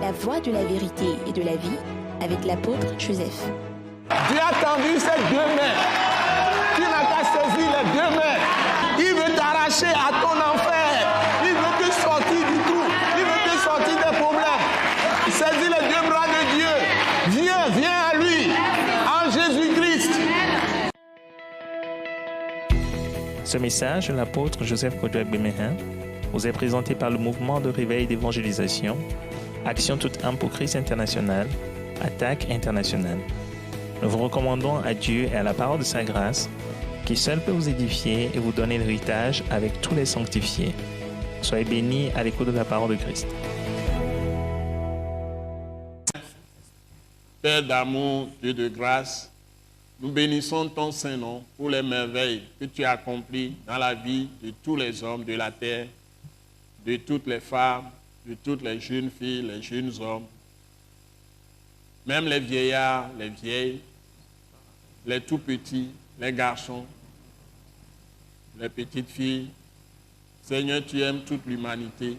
la voie de la vérité et de la vie avec l'apôtre Joseph. Dieu a tendu ses deux mains. Tu n'as qu'à saisir les deux mains. Il veut t'arracher à ton enfer. Il veut te sortir du trou. Il veut te sortir des problèmes. Saisis les deux bras de Dieu. Viens à lui. En Jésus-Christ. Ce message de l'apôtre Joseph Kodouak Bemehin vous est présenté par le mouvement de réveil d'évangélisation, Action toute âme pour Christ international, Attaque internationale. Nous vous recommandons à Dieu et à la parole de sa grâce, qui seul peut vous édifier et vous donner l'héritage avec tous les sanctifiés. Soyez bénis à l'écoute de la parole de Christ. Père d'amour, Dieu de grâce, nous bénissons ton Saint-Nom pour les merveilles que tu as accomplies dans la vie de tous les hommes de la terre, de toutes les femmes, de toutes les jeunes filles, les jeunes hommes, même les vieillards, les vieilles, les tout-petits, les garçons, les petites filles. Seigneur, tu aimes toute l'humanité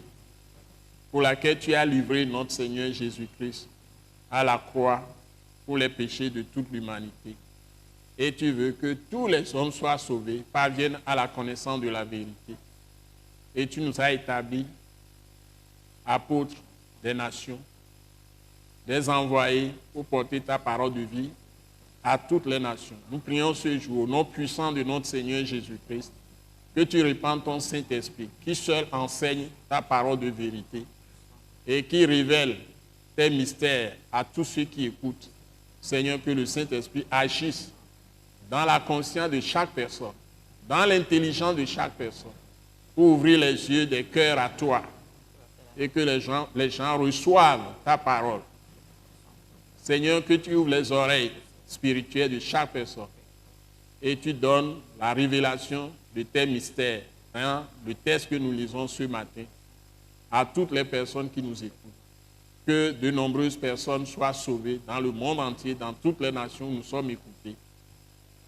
pour laquelle tu as livré notre Seigneur Jésus-Christ à la croix pour les péchés de toute l'humanité. Et tu veux que tous les hommes soient sauvés, parviennent à la connaissance de la vérité. Et tu nous as établis apôtres des nations, des envoyés pour porter ta parole de vie à toutes les nations. Nous prions ce jour au nom puissant de notre Seigneur Jésus-Christ, que tu répandes ton Saint-Esprit, qui seul enseigne ta parole de vérité et qui révèle tes mystères à tous ceux qui écoutent. Seigneur, que le Saint-Esprit agisse dans la conscience de chaque personne, dans l'intelligence de chaque personne, pour ouvrir les yeux des cœurs à toi et que les gens reçoivent ta parole. Seigneur, que tu ouvres les oreilles spirituelles de chaque personne et tu donnes la révélation de tes mystères, le texte que nous lisons ce matin, à toutes les personnes qui nous écoutent. Que de nombreuses personnes soient sauvées dans le monde entier, dans toutes les nations où nous sommes écoutés.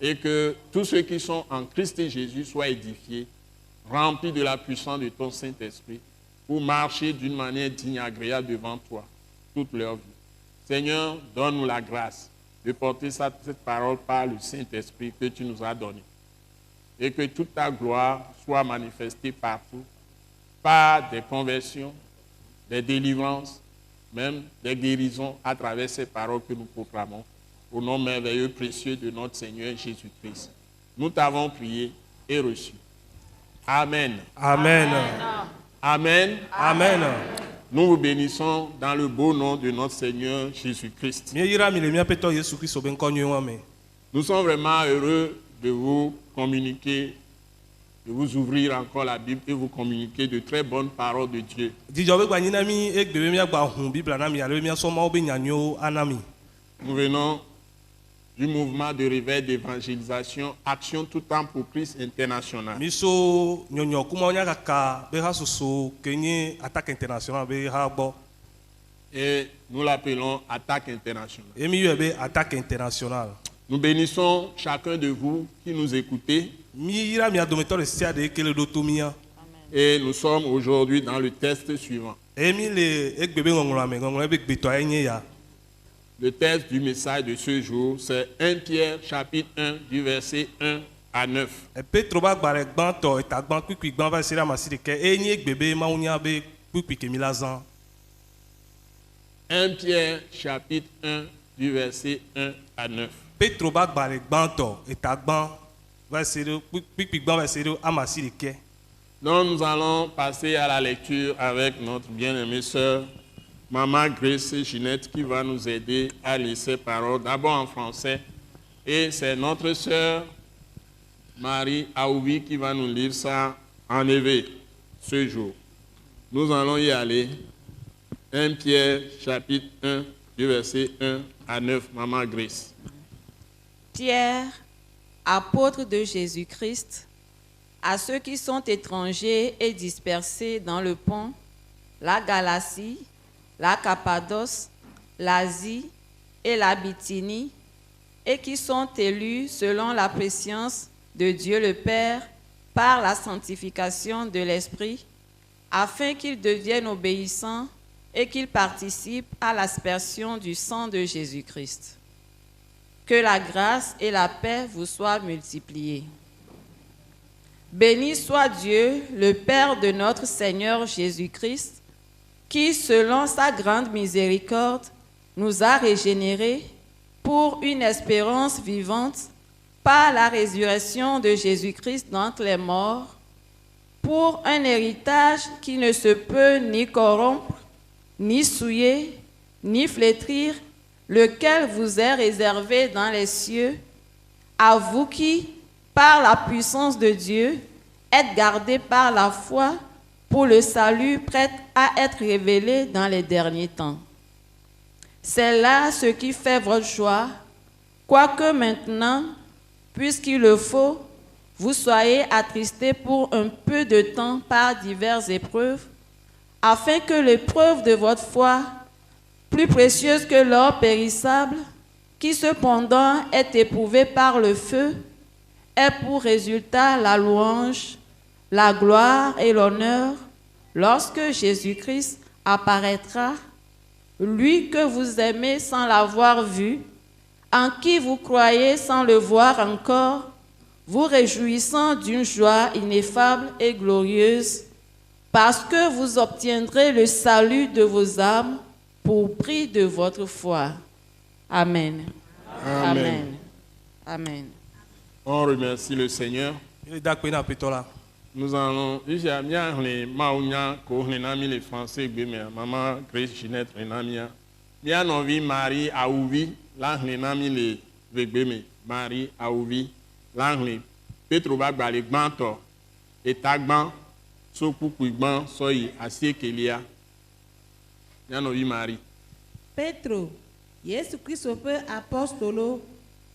Et que tous ceux qui sont en Christ et Jésus soient édifiés, remplis de la puissance de ton Saint-Esprit, pour marcher d'une manière digne et agréable devant toi, toute leur vie. Seigneur, donne-nous la grâce de porter cette parole par le Saint-Esprit que tu nous as donné. Et que toute ta gloire soit manifestée partout, par des conversions, des délivrances, même des guérisons à travers ces paroles que nous proclamons. Au nom merveilleux, précieux de notre Seigneur Jésus-Christ. Nous t'avons prié et reçu. Amen. Amen. Amen. Amen. Nous vous bénissons dans le beau nom de notre Seigneur Jésus-Christ. Nous sommes vraiment heureux de vous communiquer, de vous ouvrir encore la Bible et vous communiquer de très bonnes paroles de Dieu. Nous venons du mouvement de réveil d'évangélisation Action tout temps pour Christ international. Et nous l'appelons Attaque internationale. Nous bénissons chacun de vous qui nous écoutez. Et nous sommes aujourd'hui dans le test suivant. Le texte du message de ce jour, c'est 1 Pierre chapitre 1 du verset 1 à 9. 1 Pierre chapitre 1 du verset 1 à 9. Donc nous allons passer à la lecture avec notre bien-aimée sœur Maman Grace Ginette qui va nous aider à lire ces paroles, d'abord en français. Et c'est notre sœur Marie Aoubi qui va nous lire ça en éveil ce jour. Nous allons y aller. 1 Pierre chapitre 1 du verset 1 à 9. Maman Grace. Pierre, apôtre de Jésus-Christ, à ceux qui sont étrangers et dispersés dans le Pont, la Galatie, la Cappadoce, l'Asie et la Bithynie, et qui sont élus selon la préscience de Dieu le Père par la sanctification de l'Esprit, afin qu'ils deviennent obéissants et qu'ils participent à l'aspersion du sang de Jésus-Christ. Que la grâce et la paix vous soient multipliées. Béni soit Dieu, le Père de notre Seigneur Jésus-Christ, qui, selon sa grande miséricorde, nous a régénérés pour une espérance vivante par la résurrection de Jésus-Christ d'entre les morts, pour un héritage qui ne se peut ni corrompre, ni souiller, ni flétrir, lequel vous est réservé dans les cieux, à vous qui, par la puissance de Dieu, êtes gardés par la foi pour le salut prêt à être révélé dans les derniers temps. C'est là ce qui fait votre joie, quoique maintenant, puisqu'il le faut, vous soyez attristés pour un peu de temps par diverses épreuves, afin que l'épreuve de votre foi, plus précieuse que l'or périssable, qui cependant est éprouvé par le feu, ait pour résultat la louange, la gloire et l'honneur, lorsque Jésus-Christ apparaîtra, lui que vous aimez sans l'avoir vu, en qui vous croyez sans le voir encore, vous réjouissant d'une joie ineffable et glorieuse, parce que vous obtiendrez le salut de vos âmes pour prix de votre foi. Amen. Amen. Amen. On remercie le Seigneur. Nous allons, les Maounia, les Français, Maman Grace Ginette, bien envie Marie Aouvi, là, les Végbémé, Marie Aouvi, là, les Petroba, les Banto, et Tagban, Sokukuigban, Soyi, Asie Kelia, bien envie Marie. Petro, Yesu Christo pe apostolo,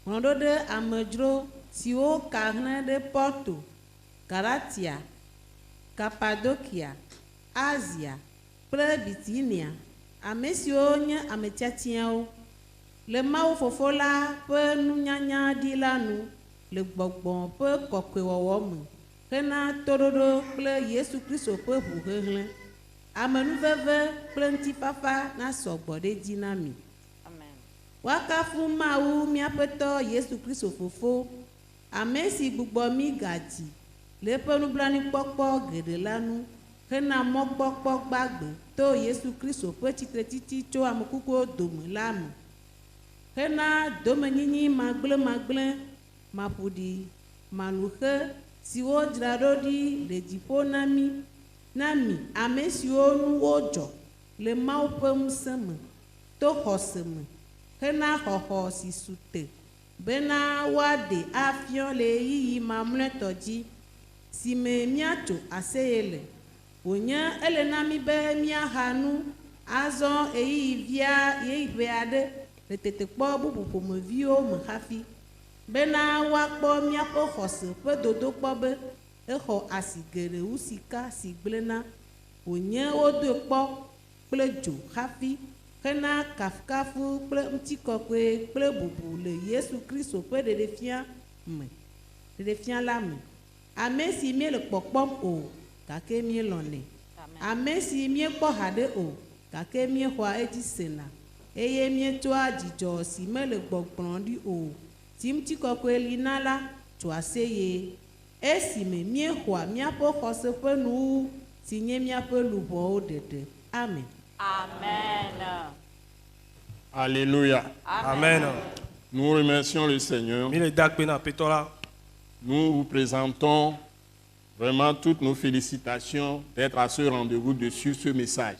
rondo de amedro, siwo karne de Porto, Galatia, Cappadocia, Asia, kple Bitinia, ame siwo nye ame tiatiawo, le Mawu Fofo la ƒe nunyanya ɖi la nu, le gbɔgbɔ ƒe kɔkɔewɔwɔ me, hena toɖoɖo kple Yesu Kristo ƒe ʋuhehlẽ. Amenuveve kple ŋutifafa na sɔgbɔ ɖe dzi na mi. Wakafu Mawu míaƒe tɔ Yesu Kristo Fofo, ame si gbugbɔ mi gadzi le eƒe nublanuikpɔkpɔ geɖe la nu, hena mɔkpɔkpɔ gbagbe to Yesu Kristo ƒe tsitretiti tso ame kukuwo dome la me, hena domenyinyi magblẽmagblẽ, maƒoɖi, maluxe siwo dzra ɖo ɖi le dziƒo na mi, ame siwo nu wodzɔ le Mawu ƒe ŋusẽ me, to xɔse me, hena xɔxɔ si su te, bena woaɖe afiɔ le ɣeyiɣi mamlɛtɔ dzi, si me míatso aseye le. Wònye ele na mi be míaha nu azɔ ɣeyiɣi ʋɛ aɖe le tetekpɔ bubu ƒomeviwo me hafi, bena woakpɔ míaƒe xɔse ƒe dodokpɔ be exɔ asi geɖe wu sika si gblẽna, wònye wodoe kpɔ kple dzo hafi, hena kafukafu kple ŋutikɔkɔe kple bubu le Yesu Kristo ƒe ɖeɖefia la me. Ame si míele kpɔkpɔm o, gake míelɔnɛ. Ame si míekpɔ haɖe o, gake míexɔa edzi sena, eye míetoa dzidzɔ si mele gbɔgblɔ ɖi o, si ŋutikɔkɔe li na la, tso aseye. Esime míexɔa míaƒe xɔse ƒe nuwu si nye míaƒe luʋɔwo ɖeɖe. Amen. Amen. Alléluia. Amen. Nous remercions le Seigneur. Nous vous présentons vraiment toutes nos félicitations d'être à ce rendez-vous de sur ce message.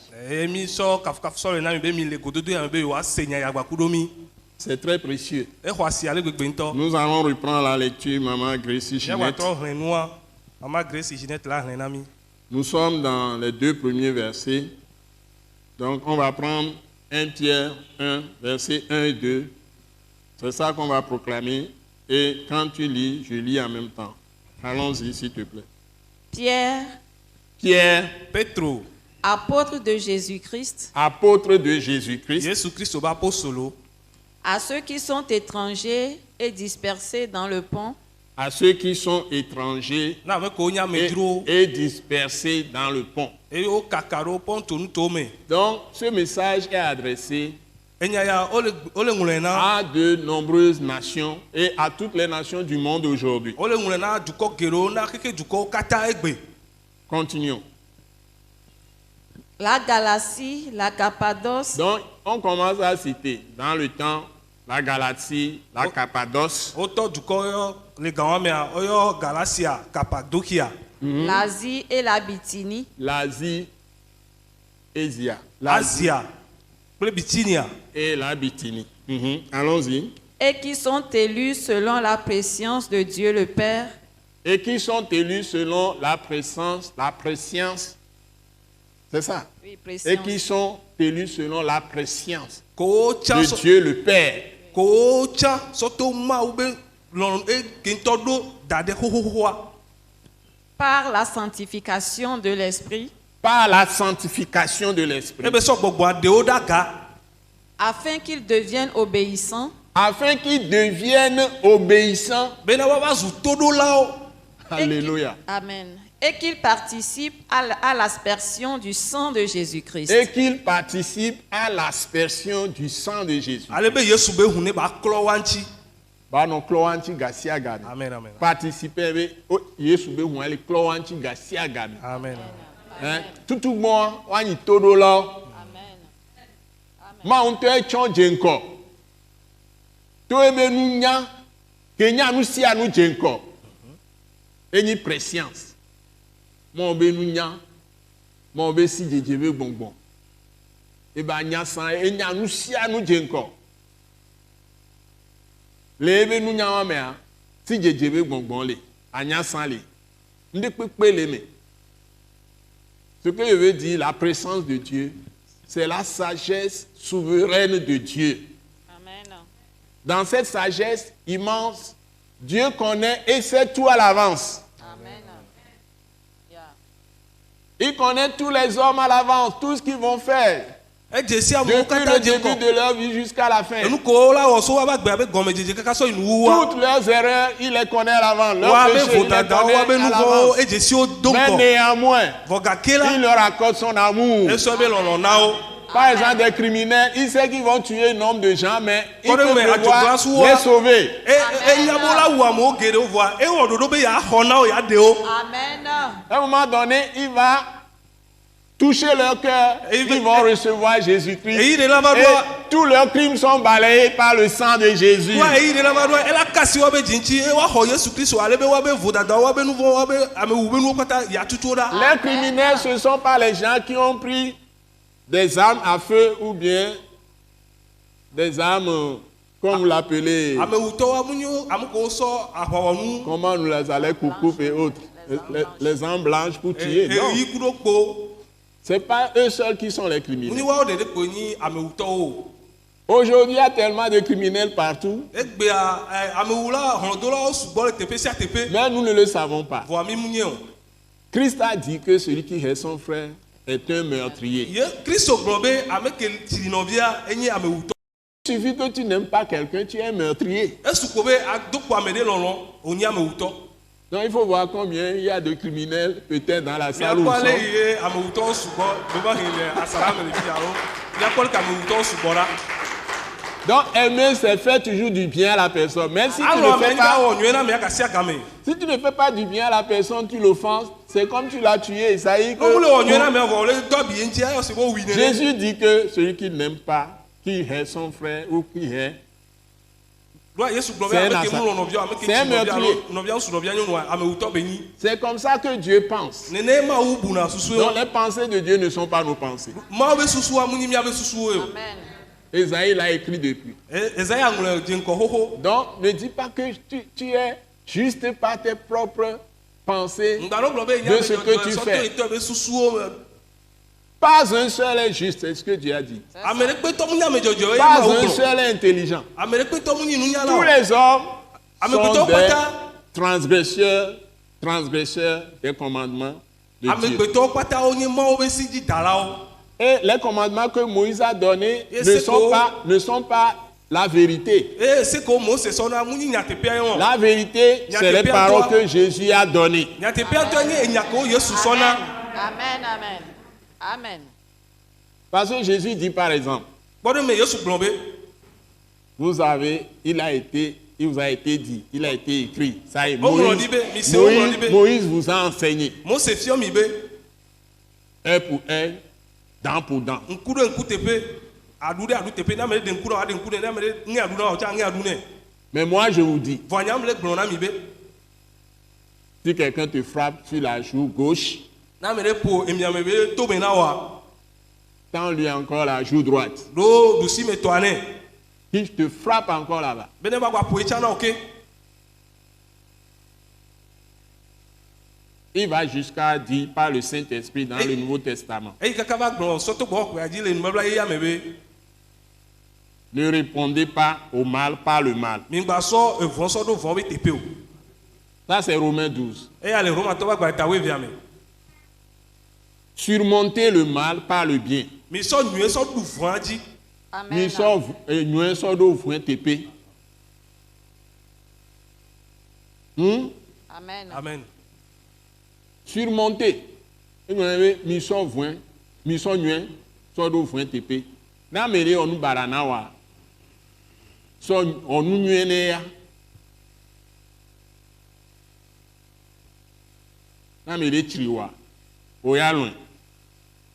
C'est très précieux. Nous allons reprendre la lecture, Maman Grace Ginette. Nous sommes dans les 2 premiers versets. Donc on va prendre 1 Pierre 1, versets 1 et 2. C'est ça qu'on va proclamer. Et quand tu lis, je lis en même temps. Allons-y, s'il te plaît. Pierre, Petro, apôtre de Jésus-Christ, apôtre de Jésus-Christ, à ceux qui sont étrangers et dispersés dans le pont, à ceux qui sont étrangers et dispersés dans le pont. Donc, ce message est adressé enya ya ole ŋlɔe na à de nombreuses nations et à toutes les nations du monde aujourd'hui. ole ŋlɔe na dukɔ geɖewo na keke dukɔwo katã egbe. Continuons. La Galatie, la Cappadoce, Donc, on commence à citer dans le temps la Galatie, la Cappadoce, Wotɔ dukɔ yɔ le gãwa mea woyɔ Galatia, Cappadocia, l'Asie et la Bithynie, l'Asie, Asia, Asia kple Bithynia. et la Bithynie. Allons-y. et qui sont élus selon la préscience de Dieu le Père, Et qui sont élus selon la préscience, c'est ça. oui, Et préscience, qui sont élus selon la préscience Ko tsa de Dieu le Père. ko tsa sɔtɔ mawu be lɔlɔ gentɔ ɖo da ɖe xoxoxoa par la sanctification de l'Esprit, Par la sanctification de l'Esprit. ebe sɔ gbɔgbɔa ɖewo ɖe aga afin qu'ils deviennent obéissants Afin qu'ils deviennent obéissants. bena woava zu toɖolawo. Alléluia. Amen. Et qu'ils participent à l'aspersion du sang de Jésus-Christ. Et qu'ils participent à l'aspersion du sang de Jésus. ale be Yesu be hu ne ba klɔ wa ŋuti. Bano kloanti gasia gami. Amen amen Participer be Yesu be hu ale kloanti gasia gami. amen. Hein? Tout bon wani todo la. Ma on te chon jenko. To ebe nu nya kenya nu si anu jenko. Eni prescience. Mo be nu nya. Mo be si jejebe gbongbon. E ba nya san enya nu si anu jenko. Le ebe nu nya wa me a si jejebe gbongbon le anya san le. Ndi pepe le me. Ce que je veux dire, la présence de Dieu, c'est la sagesse souveraine de Dieu. Amen. Dans cette sagesse immense, Dieu connaît et sait tout à l'avance. Amen. Yeah. Il connaît tous les hommes à l'avance, tout ce qu'ils vont faire, edze si amewo depuis katã le dze début kɔ de leur vie jusqu'à la fin. enu ko la wɔ so woava gbe abe gɔmedzedze kaka sɔ yi nu wuwa Toutes leurs erreurs, il les connaît à l'avance. Leurs woabe péchés, il les vodadawo connaît woabe à nu l'avance. vɔwo edze siwo do Mais ŋkɔ néanmoins, vɔ gake il la leur accorde son amour. esɔ be lɔlɔ na wo. Par exemple, des criminels, il sait qu'ils vont tuer un nombre de gens, mais il peut Kɔɖe me prévoir adzɔgblãsuwoa- les sauver. enyabo la wu amewo geɖewo vɔa ewɔ ɖoɖo be yeaxɔ na wo yeaɖe wo. Amen. À un moment donné, il va toucher leur cœur, Et il ils va- vont recevoir Jésus-Christ. Et il est là-bas, Et doit- tous leurs crimes sont balayés par le sang de Jésus. wa eyi ɖe la va ɖoa ela kasi woabe dzintsi eye woaxɔ Yesu Kristu ale be woabe vodadawo woabe nu vɔ woabe amewu be nuwo katã yeatutu wo ɖa. Les criminels, ce ne sont pas les gens qui ont pris des armes à feu ou bien des armes, comme vous l'appelez, amewutɔwo amunyo ame kewo sɔ aʋawɔnu comment nous les allons couper et autres, les armes blanches pour tuer. Non, eyi ku ɖo kpo ce n'est pas eux seuls qui sont les criminels. munyiwawo ɖeɖe koe nyi amewutɔwo. Aujourd'hui, il y a tellement de criminels partout, Egbea amewula hlɔdolawo sugbɔ le teƒe sia teƒe mais nous ne le savons pas. vɔa mi mu nye o. Christ a dit que celui qui hait son frère est un meurtrier. Ye Kristo gblɔ be ame ke tsiri nɔvia enye amewutɔ. Il suffit que tu n'aimes pas quelqu'un, tu es un meurtrier. Esu ko be ado kpo ame ɖe lɔlɔ wònye amewutɔ. Donc il faut voir combien il y a de criminels peut-être dans la salle où Miakpɔ ils ale sont. yi ye amewutɔwo sugbɔ beba he le asara me le fi alo miakpɔ le ke amewutɔwo sugbɔ ɖa. Donc aimer, c'est faire toujours du bien à la personne. Mais si tu Alɔ ne ame fais ŋdɔ pas, wɔ nyuie na amea gasi agame. si tu ne fais pas du bien à la personne, tu l'offenses. C'est comme tu l'as tué. Ça y est Ne wole wɔ nyuie na que amea vɔ wòle dɔ abi ye ŋuti ayɔ si be wi nene. Jésus dit que celui qui n'aime pas, qui hait son frère ou qui hait, Ɖoa Yesu gblɔ be C'est un ame ke mu lɔ nɔvia ame ke c'est un tsi nɔvia alo meurtrier. nɔvia su nɔvia nyɔnua amewutɔ be nyi. c'est comme ça que Dieu pense. Nene Mawu buna susu Donc ye. les pensées de Dieu ne sont pas nos pensées. Mawu be susua mu nyi miabe susuwo ye o. Amen. Esaïe l'a écrit depuis. Ezaya ŋlɔ dze ŋkɔ xoxo. Donc ne dis pas que tu es juste par tes propres pensées. Ŋdalo gblɔ be De ce que tu fais. sɔtɔ etɔ be susuwo me. Pas un seul est juste, c'est ce que Dieu a dit. Ame ɖekpe tɔ mu nye ame dzɔdzɔ ye Pas Mawu un gblɔ. seul est intelligent. Ame ɖekpe tɔ mu nyi nunyala Tous o. les hommes Ame sont gbetɔwo des katã transgresseurs des commandements de ame Dieu. gbetɔwo katã wonye Mawu be si dzi dalawo. Et les commandements que Moïse a donnés Et ne c'est sont pas la vérité. Eye se ko Mose sɔna mu nyi nyateƒea ye wɔn. La vérité, c'est les paroles que Jésus a données. Nyateƒea ŋutɔ nye enya kewo Yesu sɔna. Amen. Amen. Amen. Parce que Jésus dit par exemple, Bode me Yesu gblɔ be. il vous a été dit, il a été écrit. Ça y est, Oh, Moïse vous a enseigné. Mose fiɔ mi be. Un pour un, dent pour dent. Ŋku ɖe ŋku teƒe, aɖu ɖe aɖu teƒe, ne ame ɖe ɖe ŋku ɖe aɖe ŋku ɖe, ne ame ɖe ŋe aɖu na ɔtsa ŋe aɖu nɛ. Mais moi je vous dis, Vɔ nyam le gblɔ na mi be. si quelqu'un te frappe sur la joue gauche, Ne ame ɖe ƒo emiame be tome na woa, tends-lui encore la joue droite. ɖo ɖusime tɔa nɛ. Qu'il te frappe encore là-bas. Be ne va gba ƒo etsa na wo ke. Il va jusqu'à dire par le Saint-Esprit dans le Nouveau Testament. Eyi kaka va gblɔ sɔtɔ gbɔ ƒea dzi le numebla yeye me be. Ne répondez pas au mal par le mal. Mi gba sɔ evɔ sɔ ɖo vɔ be teƒe o. Ça c'est Romains 12. Eya le Romatɔ va gba ta wevia me. Surmonter le mal par le bien. Mi sɔ nyuie sɔ ɖu vɔa dzi. Amen. Ni sɔ nyuie sɔ ɖo vɔe teƒe. Amen. Amen. Surmonter. Mi sɔ vɔe, mi sɔ nyuie sɔ ɖo vɔe teƒe. Na me ɖe ɔnu barana wa. Sɔ ɔnu nyuie ne ya. Na me ɖe tsri wa. Oya loin.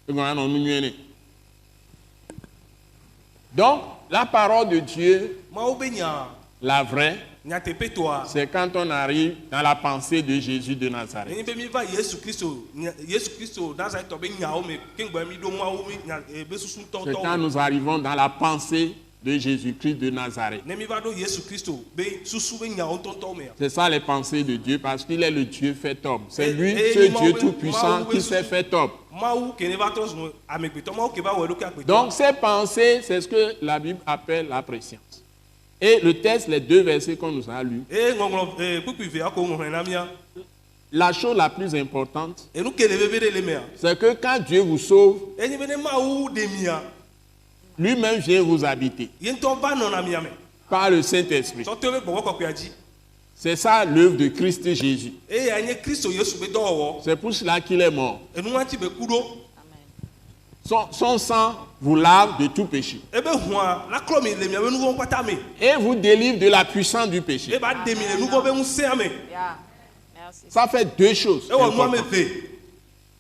Egɔna nɔ nu nyuie ne. Donc, la parole de Dieu, Mawo be nya la vraie, nyateƒe tɔa. c'est quand on arrive dans la pensée de Jésus de Nazareth. Enyi be mi va Yesu Kristo Nazaretɔ be nyawo me keŋgbɔ mi ɖo Mawu mi nya be susu C'est quand tɔtɔ. nous arrivons dans la pensée de Jésus-Christ de Nazareth. Ne mi va ɖo Yesu Kristo be susu be nyawo tɔtɔ mea. C'est ça les pensées de Dieu parce qu'il est le Dieu fait homme. C'est lui, Et ce Maou- Dieu tout-puissant Maou- qui s'est fait homme. Mawu ke ne va trɔ zu amegbetɔ Mawu ke va wɔ eɖokui agbetɔ. Donc ces pensées, c'est ce que la Bible appelle la préscience. Et le texte, les deux versets qu'on nous a lus, Ŋɔŋlɔ kpukpui vea ko ŋɔŋlɔ na mia. la chose la plus importante, Enu ke le veve ɖe le mea. c'est que quand Dieu vous sauve, Enyi be ne Mawu ɖe mia, lui-même vient vous habiter ye ŋutɔ va nɔna mia me. par le Saint-Esprit. Sɔtɔ be gbɔgbɔ kɔkɔea dzi. C'est ça l'œuvre de Christ Jésus. Eya nye Kristo Yesu be dɔwɔwɔ. C'est pour cela qu'il est mort. Enu ŋati be ku ɖo. Son sang vous lave de tout péché. Ebe hũa la klɔ mi le miabe nu vɔwo kpata me. Et vous délivre de la puissance du péché. Eba ɖe mi le nu vɔ be ŋusẽa me. Yeah. Merci. Ça fait deux choses. Ewɔ nu ame importantes. ve.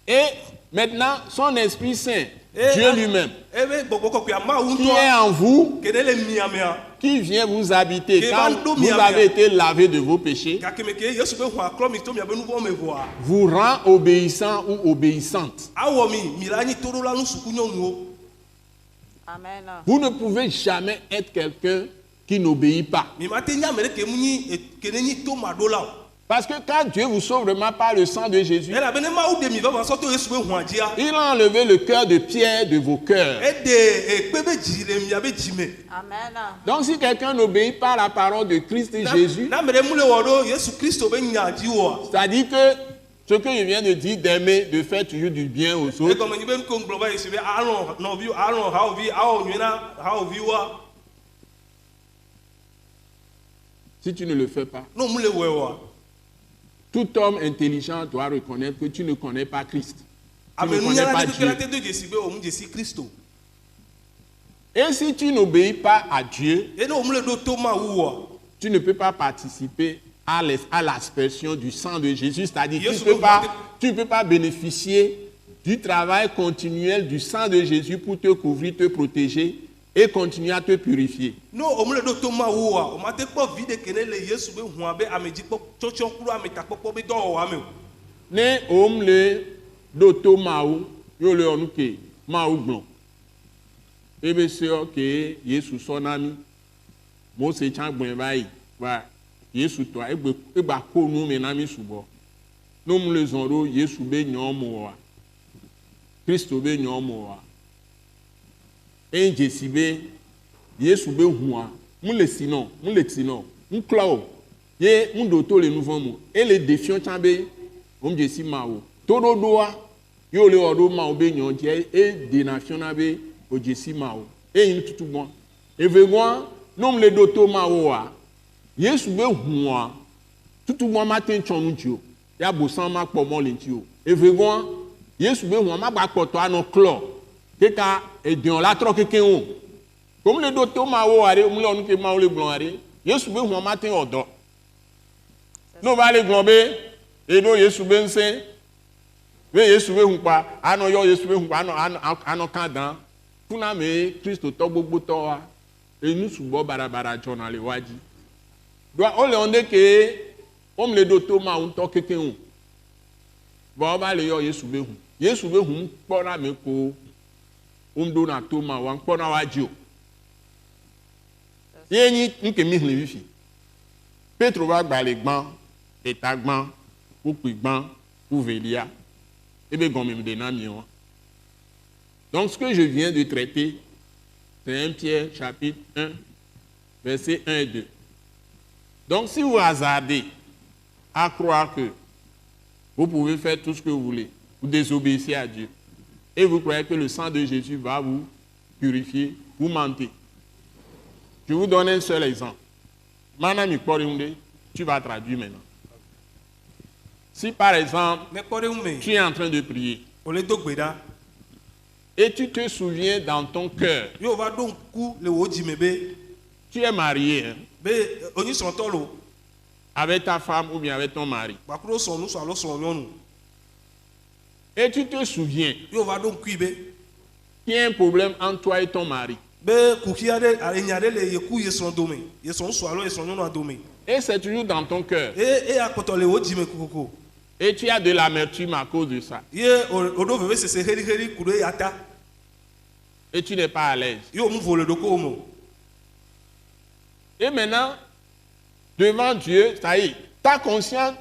Et maintenant, son Esprit Saint, Et- Dieu lui-même, Ebe gbɔgbɔ kɔkɔea Mawu qui est ŋutɔ en vous, ke ne le mia mea. qui vient vous habiter Qui quand va nous vous miam, avez miam. été lavé de vos péchés, Gake me ke Yesu be hũa klɔ mi to miabe nu vɔ me voa. vous rend obéissant ou obéissante. Awɔ mi la nyi toɖola nu suku nyɔnuwo. Amen. Vous ne pouvez jamais être quelqu'un qui n'obéit pas. Mi ma te nye ame ɖe ke mu nyi ke ne nyi to maɖola o. Parce que quand Dieu vous sauve vraiment par le sang de Jésus, Elabena Mawu ɖe mi vava sɔtɔ Yesu be hũa dzia. il a enlevé le cœur de pierre de vos cœurs. Eɖe ekpe be dzi le miabe dzi me. Amen. Donc si quelqu'un n'obéit pas à la parole de Christ et Jésus, Na ame ɖe mu le wɔ ɖo Yesu Kristo be nya dzi oa. c'est-à-dire que ce que je viens de dire, d'aimer, de faire toujours du bien aux autres, Egɔme nyi be nu ko ŋgblɔ va Yesu be alɔ nɔviwo, alɔ hawòvi, awɔ nyuie na hawòviwoa. si tu ne le fais pas, No mu le wɔe oa. tout homme intelligent doit reconnaître que tu ne connais pas Christ. Tu Ame ne connais nunyala pas ɖe kpe la Dieu. te do dzesi be omu dzesi Kristo. Et si tu n'obéis pas à Dieu, Ye ne omu le ɖo to Mawu oa. tu ne peux pas participer à l'aspersion du sang de Jésus. C'est-à-dire que Yesu tu ne peux pas bénéficier du travail continuel du sang de Jésus pour te couvrir, te protéger et continuer à te purifier. No omu le ɖo to Mawu oa, o ma te kpɔ vi ɖeke ne le Yesu be hũa be ame dzikpɔ tsɔtsɔ kplu ame takpɔkpɔ be dɔwɔwɔ ame o. Ne om le ɖo to mawu yo le ɔnu ke mawu gblɔ ebe se ke Yesu sɔ na mi Mose tsã gblɔe va yi va Yesu tɔa egba ko nu me na mi subɔ ne om le zɔn ɖo Yesu be nyɔm oa Kristo be nyɔm oa eye dzesi be Yesu be hũa mu le si nɔ mu le ti nɔ ŋklɔ o ye ŋɖo to le nu vɔ mo ele defiɔ tsã be om dzesi ma o toɖoɖoa yo le wɔ ɖo ma o be nyɔ dzi e dena fiɔna be o dzesi ma o eyi nututu gbɔ evegoa nom le ɖo to ma oa Yesu be hũa tutu gbɔ ma te tsɔ nu dzi o ya bosan ma kpɔ mɔ le ŋuti o evegoa Yesu be huma ba kpoto ano klo. Keka edion la tro keke o. Comme le do to ma wo are, mu le ke ma wo le glon are. Yesu be huma tin odo. No va le glon be e do Yesu be nse. We Yesu be humpa, ano yo Yesu be humpa ano kandan. Funa me Kristo to gbogbo to wa. E nu subo barabara jona le waji. Do o le onde ke o me le do to ma un to keke o. Bo ba le yo Yesu be hum. Yesu be hum kpona me ko do na to ma wan kpona waji o. Ye ni nke mi hlen wifi. Petro va gba le gban, etagban, ou pigban, ou velia. Donc ce que je viens de traiter, c'est 1 Pierre chapitre 1, versets 1 et 2. Donc si vous hasardez à croire que vous pouvez faire tout ce que vous voulez, vous désobéissez à Dieu, et vous croyez que le sang de Jésus va vous purifier, vous mentez. Je vous donne un seul exemple. Manami Korimde, tu vas traduire maintenant. Si par exemple, tu es en train de prier et tu te souviens dans ton cœur, tu es marié hein, avec ta femme ou bien avec ton mari, et tu te souviens qu'il y a un problème entre toi et ton mari, et c'est toujours dans ton cœur, et tu as de l'amertume à cause de ça, et tu n'es pas à l'aise. Et maintenant, devant Dieu, ça y est, ta conscience,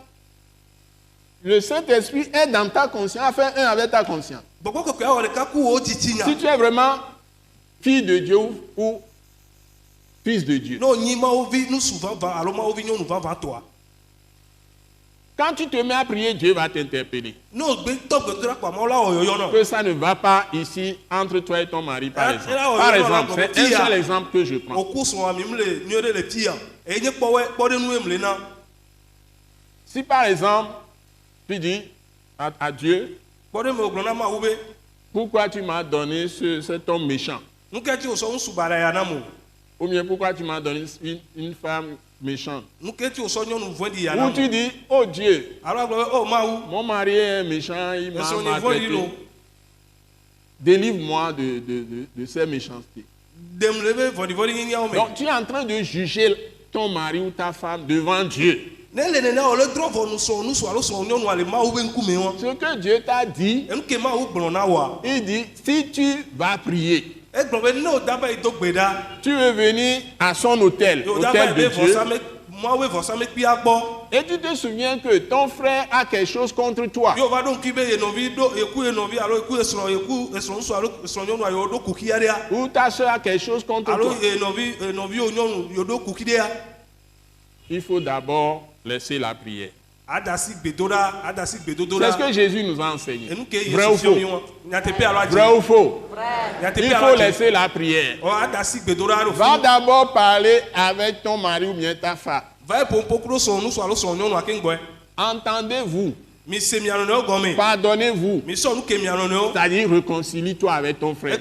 le Saint-Esprit est dans ta conscience, a fait un avec ta conscience. Si tu es vraiment fille de Dieu ou fils de Dieu, quand tu te mets à prier, Dieu va t'interpeller. Que ça ne va pas ici entre toi et ton mari, par exemple. Par exemple, c'est un seul exemple que je prends. Si par exemple, tu dis à Dieu, pourquoi tu m'as donné cet homme méchant? Ou bien pourquoi tu m'as donné une femme méchante? Ou tu dis, oh Dieu, mon mari est méchant, il m'a maltraité. Délivre-moi de ces méchancetés. Donc tu es en train de juger ton mari ou ta femme devant Dieu. Ce que Dieu t'a dit, il dit, si tu vas prier, tu veux venir à son hôtel, hôtel de Dieu, et tu te souviens que ton frère a quelque chose contre toi. Ou ta soeur a quelque chose contre toi. Il faut d'abord laisser la prière. C'est ce que Jésus nous a enseigné. Vrai ou faux? Vrai ou faux? Il faut laisser la prière. Va d'abord parler avec ton mari ou bien ta femme. Entendez-vous? Pardonnez-vous? C'est-à-dire réconcilie-toi avec ton frère.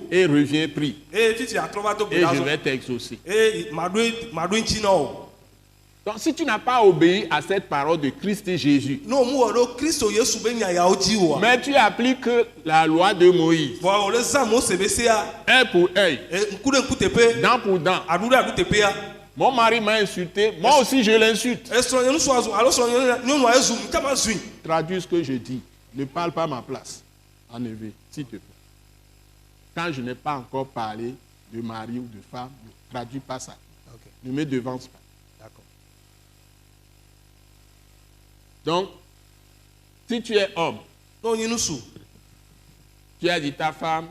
Et reviens, prie. Et je vais t'exaucer. Donc si tu n'as pas obéi à cette parole de Christ et Jésus, mais tu appliques la loi de Moïse, œil pour œil, dent pour dent. Mon mari m'a insulté, moi aussi je l'insulte. Traduis ce que je dis. Ne parle pas à ma place. Enlevez, s'il te plaît. Quand je n'ai pas encore parlé de mari ou de femme, ne traduis pas ça. Okay. Ne me devance pas. Donc, si tu es homme, tu as dit ta femme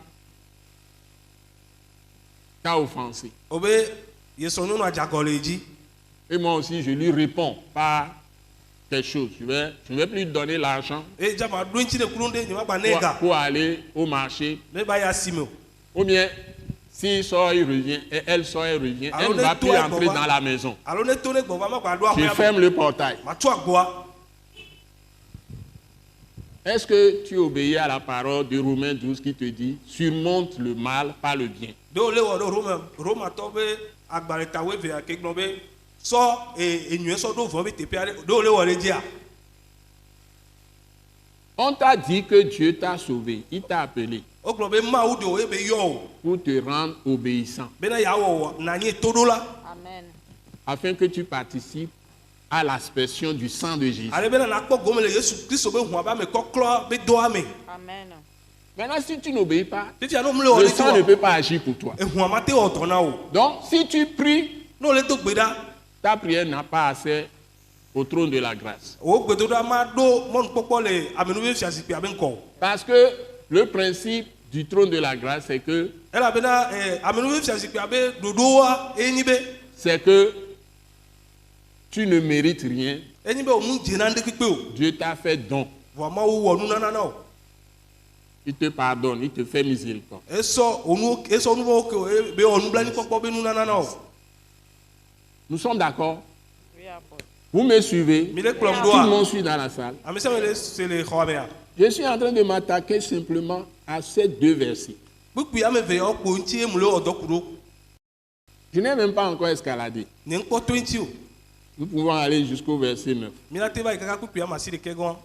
t'a offensé. Et moi aussi, je lui réponds par quelque chose. Je ne vais plus lui donner l'argent pour aller au marché. Ou bien, s'il sort, il revient, et elle sort, elle revient. Elle ne va plus entrer dans la maison. Je ferme le portail. Est-ce que tu obéis à la parole de Romains 12 qui te dit « Surmonte le mal par le bien ». Do le wo do Roma to be agbare tawe ve ake gbo be so enyu so do vo be tepe are do le wo le dia. On t'a dit que Dieu t'a sauvé, il t'a appelé O gbo be ma u do e be yo pour te rendre obéissant, be na ya wo na nyi todo la. Amen. afin que tu participes à l'aspersion du sang de Jésus. Ale be na kpo gome le Yesu Kristo be hu aba me koklo be do ame. Amen. Maintenant, si tu n'obéis pas, Titi ano mle wo le le sang ne peut pas agir pour toi. e hu amate o to na o. Donc, si tu pries, No le do gbeda ta prière n'a pas accès au trône de la grâce. o gbedo da ma do mon popo le amenu be fiasi pe aben ko. Parce que le principe du trône de la grâce, c'est que, Ela be na amenu be fiasi pe abe dodo wa enyi be tu ne mérites rien. enyi be o mu jena nde pipe o. Dieu t'a fait don. Wa ma wo nu na o. Il te pardonne, il te fait miséricorde. Eso nu wo ke be onu blani popo be nu na o. Nous sommes d'accord? Oui, apôtre. Vous me suivez? Mi le klom Tout le do. monde suit dans la salle. Amisa le c'est le khawamea. Je suis en train de m'attaquer simplement à ces deux versets. Buku ya me ve o po nti e mu le odokuro. Je n'ai même pas encore escaladé. Ne nko 20 o. Nous pouvons aller jusqu'au verset 9. Mi la te ba ikaka kuku ya masiri kegon.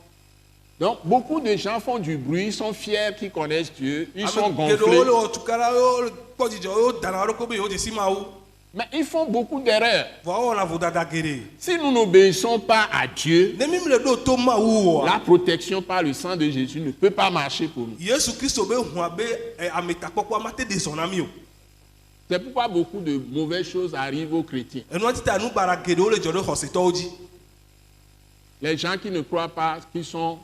Donc, beaucoup de gens font du bruit, ils sont fiers qu'ils connaissent Dieu, ils sont Kedo gonflés. le o tukara o po jijo o dana ro ko be o de sima o. Mais ils font beaucoup d'erreurs. Wa o na voda da gere. Si nous n'obéissons pas à Dieu, Ne mi le do to ma wo. la protection par le sang de Jésus ne peut pas marcher pour nous. Yesu Kristo be hu abe ameta popo amate de son ami o. C'est pourquoi beaucoup de mauvaises choses arrivent aux chrétiens. Enu ati anu bara gere o le jodo hoseto oji. Les gens qui ne croient pas qu'ils sont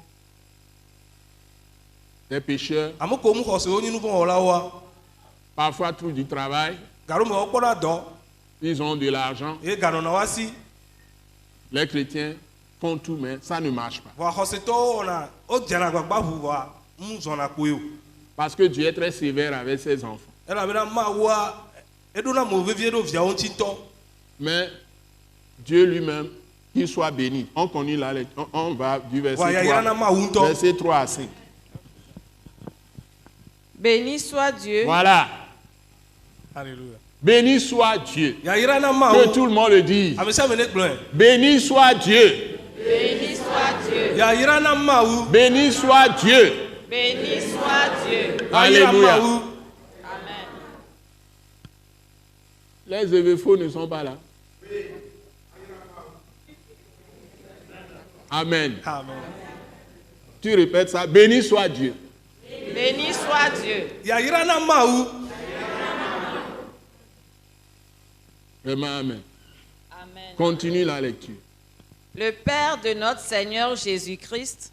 des pécheurs, Amoko mu hose o nyinu bon ola wa. parfois trouvent du travail, Garu me o kpona do. ils ont de l'argent. E gano na wasi. Les chrétiens font tout, mais ça ne marche pas. Wa hoseto ona o jana gbagba hu wa mu zona ko yo. Parce que Dieu est très sévère avec ses enfants. Ela be na ma wa edo na mo vevie do via on tinto. Mais Dieu lui-même, qu'il soit béni. On connaît la lecture. On va du Wa verset ya ira na 3, ma unto. verset 3 à 5. Béni soit Dieu. Voilà. Alléluia. Béni soit Dieu. Ya ira na ma Que o. tout le monde le dise. Amisa me ne gblon. Béni soit Dieu. Béni soit Dieu. Ya ira na ma u. Béni soit Dieu. Béni soit Dieu. Ya ira ma Alléluia. u. Amen. Les évêfaux ne sont pas là. Amen. Amen. Tu répètes ça. Béni soit Dieu. Béni soit Dieu. Ya ira na ma u. Vraiment, amen. Amen. Continue la lecture. Le Père de notre Seigneur Jésus-Christ,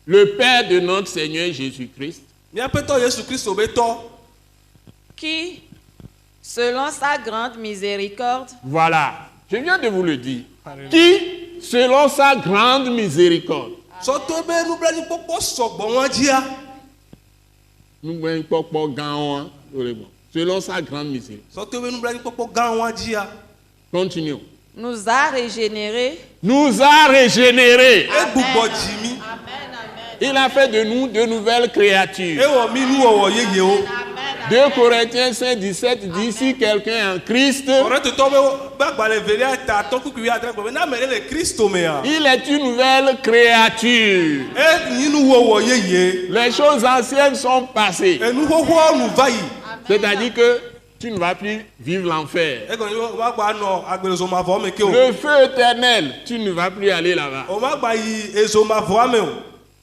Le Père de notre Seigneur Jésus-Christ, Miapeto Yesu Kristo be to. qui, selon sa grande miséricorde, voilà. Je viens de vous le dire. Qui, selon sa grande miséricorde, So to be nu blani popo sogbo won jia. nous voyons pas gagnant, selon sa grande miséricorde. So to be nu blani popo gan won jia. Continuons. nous a régénérés. Nous a régénérés. E gbugbo jimi. Amen, amen. Il a fait de nous de nouvelles créatures. E wo mi nu wo yeye o. 2 Corinthiens 5, 17 dit si quelqu'un est en Christ, Ore to be ba gbale veria ta ton kuku ya tra gbo na mere le Kristo me ya. il est une nouvelle créature. E nyinu wo yeye. Les choses anciennes sont passées. Enu hoho nu vayi. C'est-à-dire que tu ne vas plus vivre l'enfer. E ko ni wa gba no agbelezo ma vo me ke o. Le feu éternel, tu ne vas plus aller là-bas. O ma gba yi ezo ma vo ame o.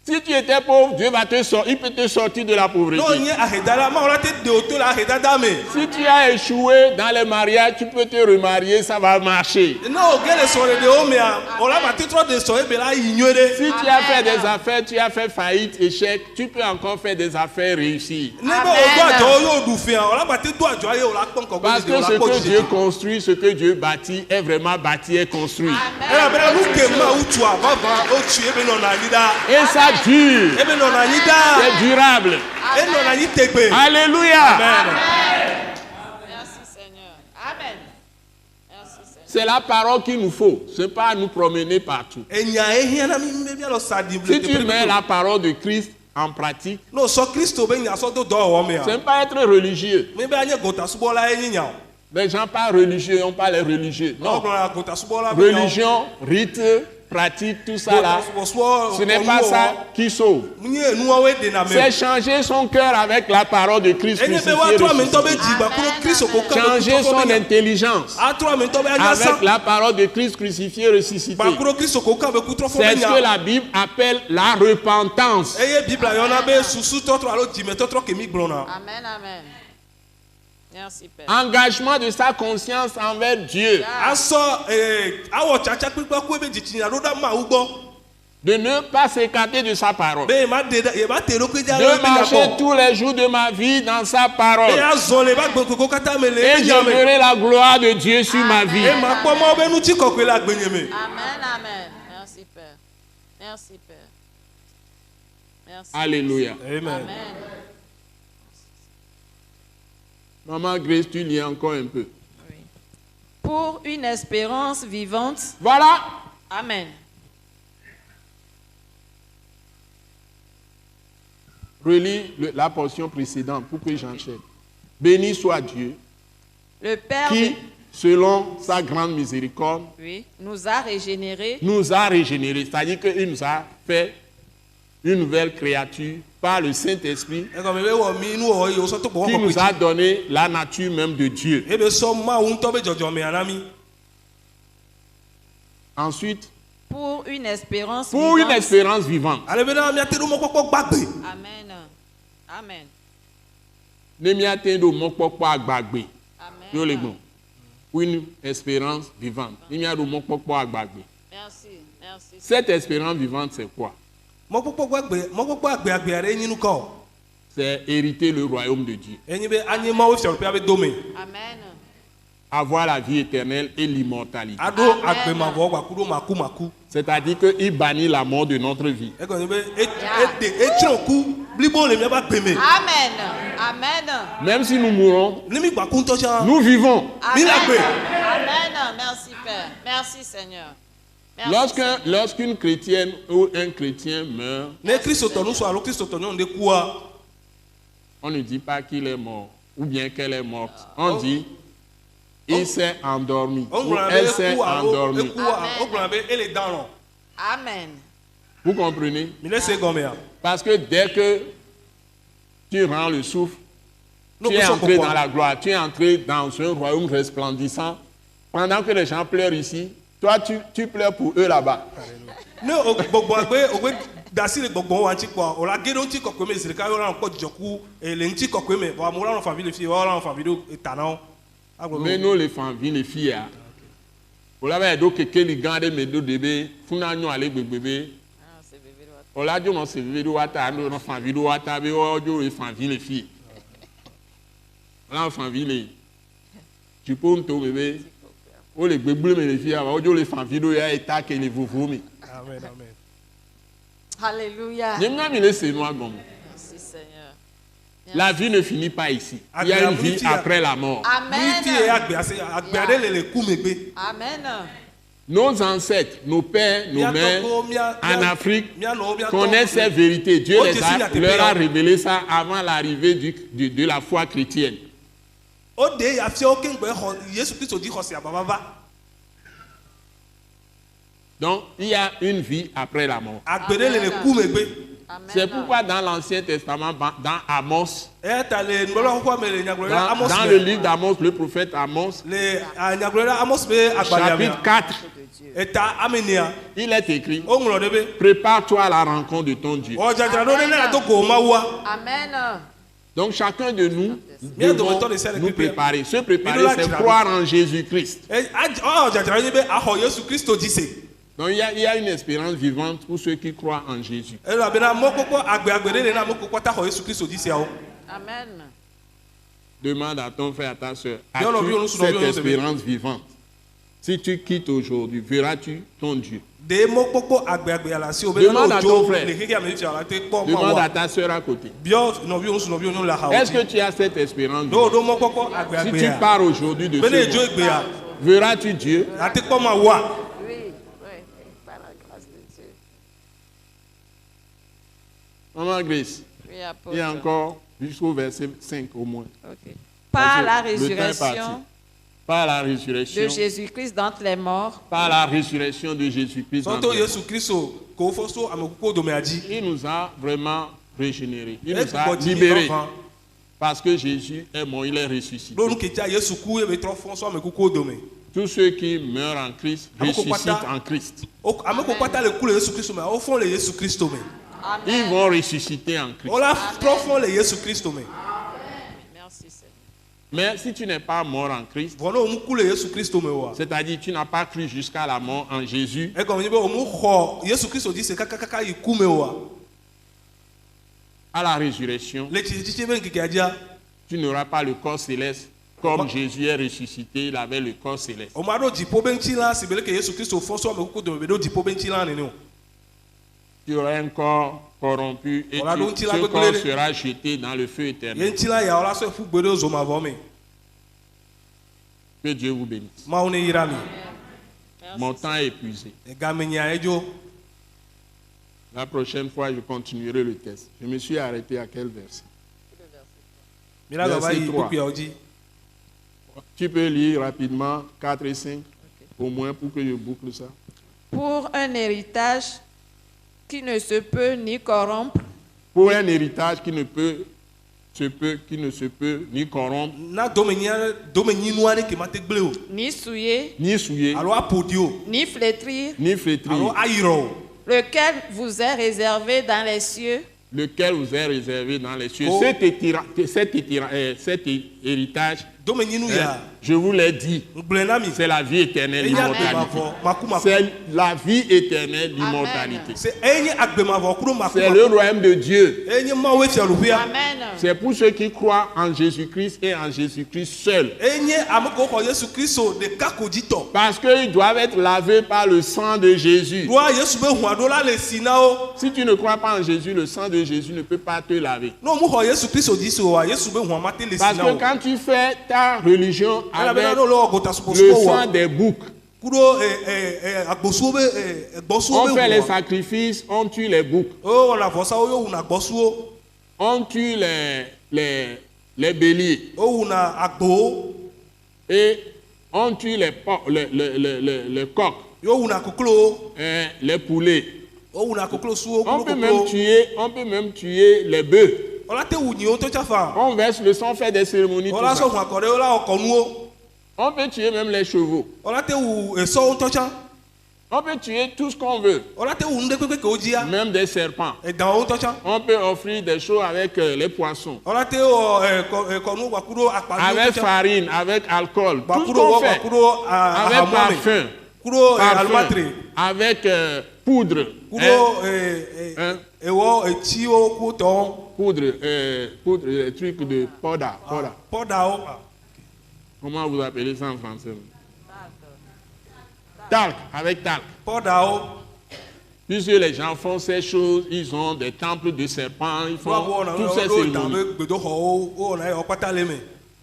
Si tu étais pauvre, Dieu va te sortir, il peut te sortir de la pauvreté. No nye ahedala ma ora te de oto la ahedada me. Si tu as échoué dans les mariages, tu peux te remarier, ça va marcher. No gele sore de o me a. Ola ma te tro de so e be la yinyere. Si tu as fait des affaires, tu as fait faillite, échec, tu peux encore faire des affaires réussies. Ne be o do ajo yo du fi an. Ola ma te do ajo aye ola pon ko Parce de que ola ce po que jije. Dieu construit, ce que Dieu bâtit, est vraiment bâti et construit. Era bera nu ke ma utu a ba ba o tu e be no na lida. Et ça dure. E be no na lida. C'est durable. E no na ni tegbe. Alléluia. Amen. Merci Seigneur. Amen. Merci Seigneur. C'est la parole qu'il nous faut. Ce n'est pas à nous promener partout. enya ehia na mi lo sadi Si tu mets la parole de Christ en pratique, no so Kristo be nya so do do wo me ce a n'est pas être religieux. me be anya gota subola enya Les gens pas religieux, on pas les religieux. no Non. gota subola Religion, rite, pratique, tout ça là, ce n'est pas ça qui sauve. C'est changer son cœur avec la parole de Christ crucifié, changer son intelligence avec la parole de Christ crucifié ressuscité. C'est ce que la Bible appelle la repentance. Amen, amen. Merci, Père. Engagement de sa conscience envers Dieu. De ne pas s'écarter de sa parole. De marcher tous les jours de ma vie dans sa parole. Et je verrai la gloire de Dieu sur ma vie. Amen, amen. Merci, Père. Merci, Père. Merci. Alléluia. Amen. Maman Grace, tu lis encore un peu. Oui. Pour une espérance vivante. Voilà. Amen. Relis la portion précédente pour que j'enchaîne. Béni soit Dieu, Le Père qui, selon sa grande miséricorde, oui, nous a régénérés. Nous a régénérés. C'est-à-dire qu'il nous a fait une nouvelle créature par le Saint-Esprit qui nous a donné la nature même de Dieu. Ensuite, Pour une espérance pour vivante. une espérance vivante. Amen. Amen. Amen. Pour une espérance vivante. Merci. Merci. Cette espérance vivante, c'est quoi? C'est hériter le royaume de Dieu. Amen. Avoir la vie éternelle et l'immortalité. Amen. C'est-à-dire qu'il bannit la mort de notre vie. Amen. Amen. Même si nous mourons, nous vivons. Amen. Amen. Merci, Père. Merci, Seigneur. Merci, Lorsqu'une chrétienne ou un chrétien meurt, on ne dit pas qu'il est mort ou bien qu'elle est morte. On dit il s'est endormi ou elle s'est endormie. Amen. Vous comprenez? Parce que dès que tu rends le souffle, tu es entré dans la gloire, tu es entré dans un royaume resplendissant. Pendant que les gens pleurent ici, toi tu pleures pour eux là-bas. Mais nous les femmes, les filles, on l'a dit que les gars de mes deux bébés, funanyo aller bébé. On l'a dit on se bébé wata, on fait vidéo wata, mais on dit les femmes, les filles. On fait ville. Tu peux ton bébé. On les bébés mais les filles, on dit les femmes vidéo ya état que les vous vomi. Amen, amen. Alléluia. Merci Seigneur. La vie ne finit pas ici. Il y a une vie après la mort. Amen. Amen. Nos ancêtres, nos pères, nos mères en Afrique connaissent ces vérités. Dieu leur a révélé ça avant l'arrivée de la foi chrétienne. Donc, il y a une vie après la mort. C'est pourquoi dans l'Ancien Testament, dans Amos, dans le livre d'Amos, le prophète Amos, chapitre 4, il est écrit, prépare-toi à la rencontre de ton Dieu. Amen. Donc chacun de nous devons nous préparer. Se préparer, c'est croire en Jésus-Christ. Donc il y a une espérance vivante pour ceux qui croient en Jésus. Amen. Demande à ton frère, à ta soeur, as-tu cette espérance vivante? Si tu quittes aujourd'hui, verras-tu ton Dieu? Demande à ton frère. Demande à ta soeur à côté. Est-ce que tu as cette espérance vivante? Si tu pars aujourd'hui de ce monde, Verras-tu Dieu? ate kpɔ ma wa. Oui, par la grâce de Dieu. Maman Grace, Oui, il y a apôtre. encore jusqu'au verset 5 au moins. Ok. Par la Parce que le temps est parti. résurrection Par la résurrection. de Jésus-Christ d'entre les morts, Par la résurrection de Jésus-Christ. Sɔtɔ d'entre les morts. Yesu Kristo ko fɔ so amekuku dome adi. Il nous a vraiment régénérés. Il nous a Ekpɔ dzi libérés. ɔvan. Parce que Jésus est mort, il est ressuscité. Ɖo nu ketia Yesu ku ebe trɔ fɔ so amekuku dome. Tous ceux qui meurent en Christ ressuscitent en Christ. Amekuku kpata le ku le Yesu Kristo me, awo fɔ le Yesu Kristo me. Ils vont ressusciter en Christ. Wola trɔ fɔ le Yesu Kristo me. merci Seigneur. Mais si tu n'es pas mort en Christ, Vɔ ne omu ku le Yesu Kristo me wa. c'est-à-dire tu n'as pas cru jusqu'à la mort en Jésus, Egɔme nye be omu xɔ Yesu Kristo dzi se kakakaka yi ku me wa. à la résurrection, Le tsitsitsi be nkeke adzia. tu n'auras pas le corps céleste. Comme Jésus est ressuscité, il avait le corps céleste. Omu aɖo dziƒo be ŋuti la si be leke Yesu Kristo fɔ so amekuku dome be ɖo dziƒo be ŋuti la nene o. Tu auras un corps corrompu et Voilà, donc, ce il a corps besoin de- sera jeté dans le feu Ye éternel. ŋuti la ya wola sɔ fu gbe ɖe zoma vɔ me. Que Dieu vous bénisse. Mawu ne yra mi. Mon temps est épuisé. Egame nya edzo. La prochaine fois, je continuerai le test. Je me suis arrêté à quel verset? Mi la gaba yi Verset 3. kpekpeawo dzi. Tu peux lire rapidement 4 et 5, au moins pour que je boucle ça. Pour un héritage qui ne se peut ni corrompre, Pour un héritage qui ne se peut ni corrompre, Na domenyinu aɖe ke ma te gble o. ni souiller, ni souiller, Alo aƒoɖi o. ni flétrir, ni Alo flétrir, ayirɔ o. lequel vous est réservé dans les cieux, lequel vous est réservé dans les cieux. Oh. Cet héritage, Domenyinu ya. je vous l'ai dit, Ngble na mi. c'est la vie éternelle, Enya l'immortalité. agbemavɔ maku. C'est la vie éternelle, l'immortalité. Se enye agbemavɔ kuɖo maku. C'est le royaume de Dieu. Enye Mawu fiaɖuƒea. Amen. C'est pour ceux qui croient en Jésus-Christ et en Jésus-Christ seul. Enye ame kewo xɔ Yesu Kristo ɖeka ko dzi tɔ. Parce qu'ils doivent être lavés par le sang de Jésus. Ɖoa Yesu be hũa ɖo la le si na wo. Si tu ne crois pas en Jésus, le sang de Jésus ne peut pas te laver. Ne omu xɔ Yesu Kristo dzi se oa, Yesu be hũa ma te le si Parce na que wo. quand tu fais ta religion avec Elabena ne wole wɔ gota le suposupo sang wa. des boucs, Kuɖo agbosuwo be gbɔsuwo on be fait les hũa. sacrifices, on tue les boucs, O wɔna vɔsawo yo wuna gbɔsuwo. on tue les béliers O wuna agbowo. et on tue les coqs, Yo wuna koklowo. les poulets. O wuna koklosuwo. On peut même tuer les bœufs. Wola te wu nyiwo ŋutɔ tsafa. On verse le sang, fait des cérémonies. Tout Wola ça. sɔ hũa kɔ ɖe wola wɔ kɔnuwo. On peut tuer même les chevaux. Wola te wu esɔwo ŋutɔ tsa. On peut tuer tout ce qu'on veut, Wola te wu nu ɖe kpekpe ke wo dzia. même des serpents. Edãwo ŋutɔ tsa. On peut offrir des choses avec les poissons, Wola te wɔ kɔnu gbaku ɖo akpaviwo avec ŋutɔ tsa. farine, avec alcool, tout ce Gbaku ɖo qu'on wɔ fait, gbaku ɖo avec ahamɔ me. parfum, Kuɖo alumatre. avec poudre, Kuɖo hein, ewɔ etsiwo ku tɔwo. poudre, les trucs de powder. Pɔdawo. Comment vous appelez ça en français? Talc, avec talc. Pɔdawo. Puisque les gens font ces choses, ils ont des temples de serpents, ils font toutes ces Ɖo dame cérémonies. gbedoxɔwo wɔna eyawo kpata le me.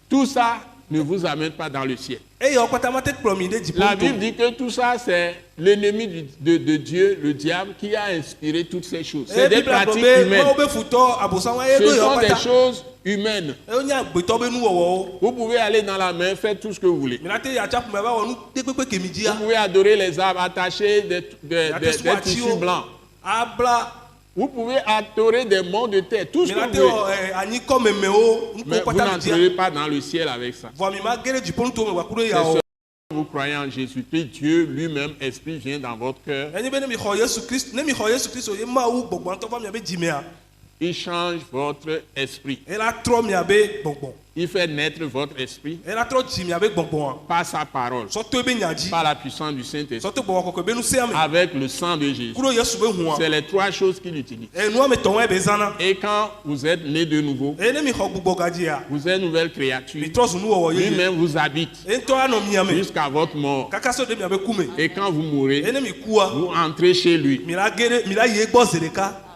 Tout ça ne vous amène pas dans le ciel. Eyawo kpata ma te kplɔ mi ɖe La dziƒo Bible to. dit que tout ça, c'est l'ennemi de Dieu, le diable, qui a inspiré toutes ces choses. C'est des Biblia gblɔ pratiques be humaines. Mawu be futɔ abosanwa ye Ce ɖo yawo sont des kpata. choses humaines. Eyo nye agbetɔ be nuwɔwɔwo. Vous pouvez aller dans la mer, faire tout ce que vous voulez. Mina te yatsaƒu me va wɔ nu ɖe kpekpe ke mi Vous dzia. pouvez adorer les arbres, attacher des Yate des suku tissus atiwo. blancs. Abla. Vous pouvez adorer des monts de terre, tout ce que Mina vous te voulez. wɔ anyikɔ memewo. Mais Nuko vous kpata mi dzia. n'entrerez pas dans le ciel avec ça. Vɔ mi ma ge ɖe dziƒo nuto me gbaku ɖo C'est yawo. seulement quand vous croyez en Jésus-Christ, Dieu lui-même, Esprit, vient dans votre cœur. Enye be ne mi xɔ Yesu Kristo, ne mi xɔ Yesu Kristo ye Mawu gbɔgbɔ ŋutɔ va miabe dzimea. Il change votre esprit. Ela trɔ miabe gbɔgbɔ. Il fait naître votre esprit Ela trɔ dzi miabe gbɔgbɔa. par sa parole, Sɔto ebe nya dzi. par la puissance du Saint-Esprit, Sɔto gbɔgbɔ kɔkɔe be nu sea me. avec le sang de Jésus. Kuɖo Yesu be hũa. C'est les trois choses qu'il utilise. Enua me tɔn ebe zãna. Et quand vous êtes né de nouveau, Eye ne mi xɔ gbugbɔ gadzia. vous êtes une nouvelle Mi créature. trɔ zu nuwɔwɔ yeye. Lui-même vous habite Etɔ anɔ miame. jusqu'à votre mort. Kaka sɔ de miabe kume. Et quand vous mourrez, Eye ne mi kua. vous entrez chez lui. Mi la ge ɖe mi la yi egbɔ zi ɖeka.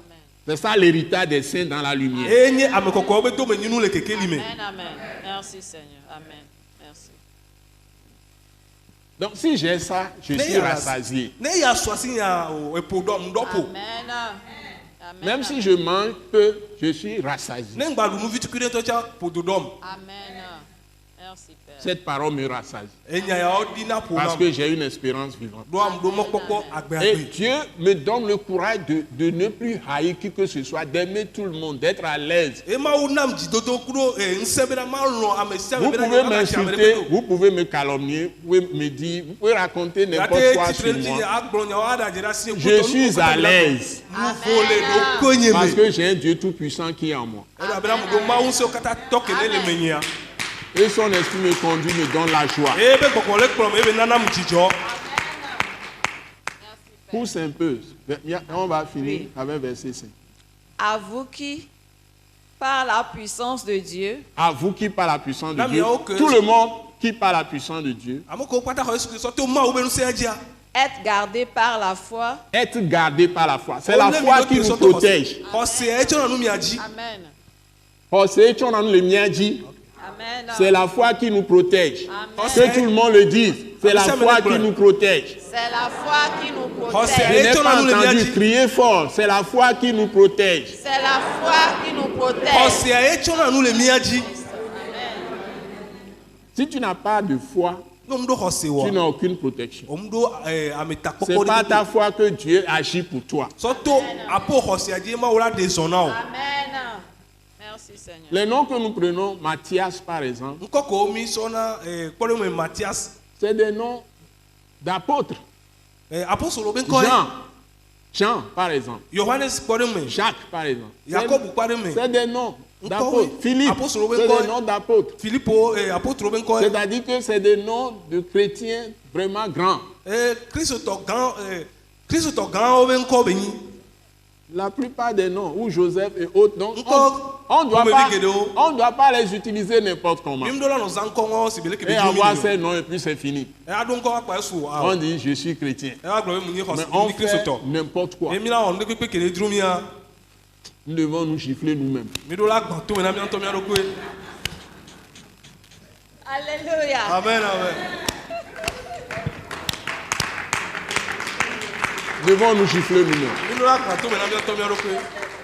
C'est ça l'héritage des saints dans la lumière. Eye nye ame kɔkɔwo be domenyinu le kekeli me. Amen, amen. Merci Seigneur. Amen. Merci. Donc si j'ai ça, je suis rassasié. Ne ya swasi ya epodo mdopo. Amen. Amen. Même si je mange peu, je suis rassasié. Ne ngba lu vitu kire tocha pododom. Amen. Merci, Père. Cette parole me rassasie. Enya ya odina po Parce nam. que j'ai une espérance vivante. Do am do mokpokpo agbe Et agbe. Dieu me donne le courage de ne plus haïr qui que ce soit, d'aimer tout le monde, d'être à l'aise. E ma wo nam jidodo kuro nsebe na ma lo amesia Vous be pouvez m'insulter, vous pouvez me calomnier, vous pouvez me dire, vous pouvez raconter n'importe quoi sur moi. Je suis à l'aise parce que j'ai un Dieu tout-puissant qui est en moi. Et son esprit me conduit, me donne la joie. Pousse un peu. On va finir avec verset 5. À vous qui, par la puissance de Dieu, À vous qui par la puissance de Dieu, tout le monde qui par la puissance de Dieu, êtes gardés par la foi. être gardé par la foi. C'est la foi qui nous protège. Amen. Amen. C'est la foi qui nous protège. Amen. Que tout le monde le dise. C'est la foi qui nous protège. C'est la foi qui nous Je protège. n'ai pas entendu crier fort. C'est la foi qui nous protège. C'est la foi qui nous protège. Si tu n'as pas de foi, tu n'as aucune protection. C'est par ta foi que Dieu agit pour toi. Amen. Merci Seigneur. Les noms que nous prenons, Matthias par exemple, c'est des noms d'apôtres. Jean par exemple, Jacques par exemple. C'est des noms d'apôtres. Philippe, c'est des noms d'apôtres. C'est-à-dire que c'est des noms de chrétiens vraiment grands. La plupart des noms, ou Joseph et autres, donc on ne doit pas les utiliser n'importe comment. Et avoir ces noms et puis c'est fini. On dit je suis chrétien. Mais on fait n'importe quoi. Nous devons nous gifler nous-mêmes. Alléluia. Amen, amen. Nous devons nous gifler nous-mêmes.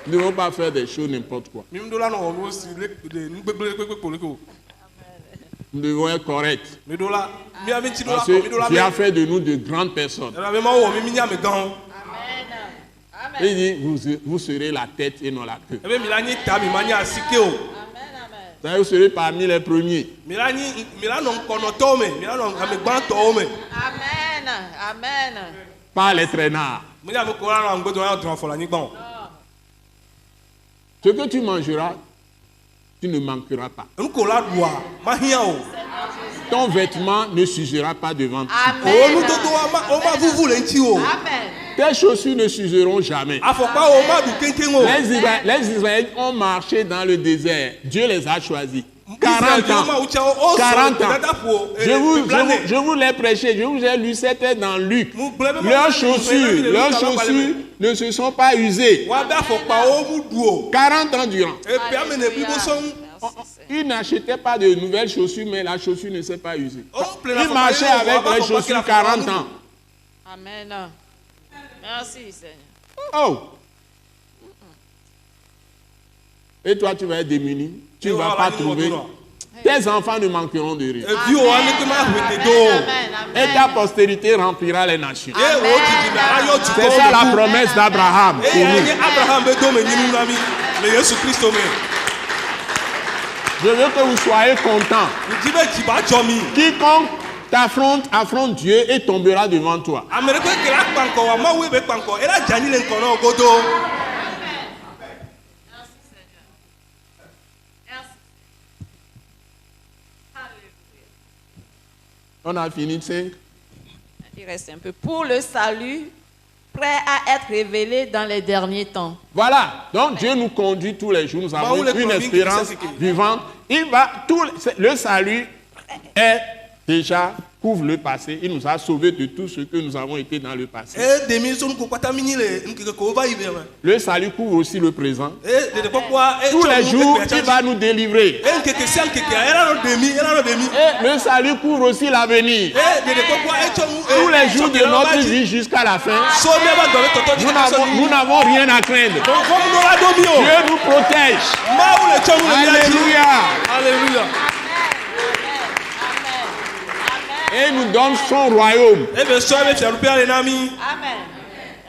Nous ne devons pas faire des choses n'importe quoi. Nous devons être corrects. Parce que Dieu a fait de nous de grandes personnes. Il dit, vous serez la tête et non la queue. Vous serez parmi les premiers. Amen. Amen. Pas les traînards. Ce que tu mangeras, tu ne manqueras pas. Ton vêtement ne s'usera pas devant toi. Amen. Tes chaussures ne s'useront jamais. Les Israélites ont marché dans le désert. Dieu les a choisis. 40 ans. 40 ans. Je vous l'ai prêché. Je vous ai lu, c'était dans Luc. Leurs chaussures ne se sont pas usées. 40 ans durant. Ils n'achetaient pas de nouvelles chaussures, mais la chaussure ne s'est pas usée. Ils marchaient avec les chaussures 40 ans. Amen. Merci Seigneur. Oh! Et toi, tu vas être démuni. Tu ne vas pas trouver. Tes enfants ne manqueront de rien. Et ta postérité remplira les nations. C'est ça la promesse d'Abraham pour nous. Je veux que vous soyez contents. Quiconque affronte Dieu et tombera devant toi. On a fini de 5. Il reste un peu. Pour le salut, prêt à être révélé dans les derniers temps. Voilà. Donc Dieu nous conduit tous les jours. Nous avons une espérance vivante. Le salut est déjà couvre le passé. Il nous a sauvés de tout ce que nous avons été dans le passé. Le salut couvre aussi le présent. Tous les jours, il va nous délivrer. Et le salut couvre aussi l'avenir. Tous les jours de notre vie jusqu'à la fin, nous n'avons rien à craindre. Dieu nous protège. Alléluia. Alléluia. Et nous donne son royaume. Amen.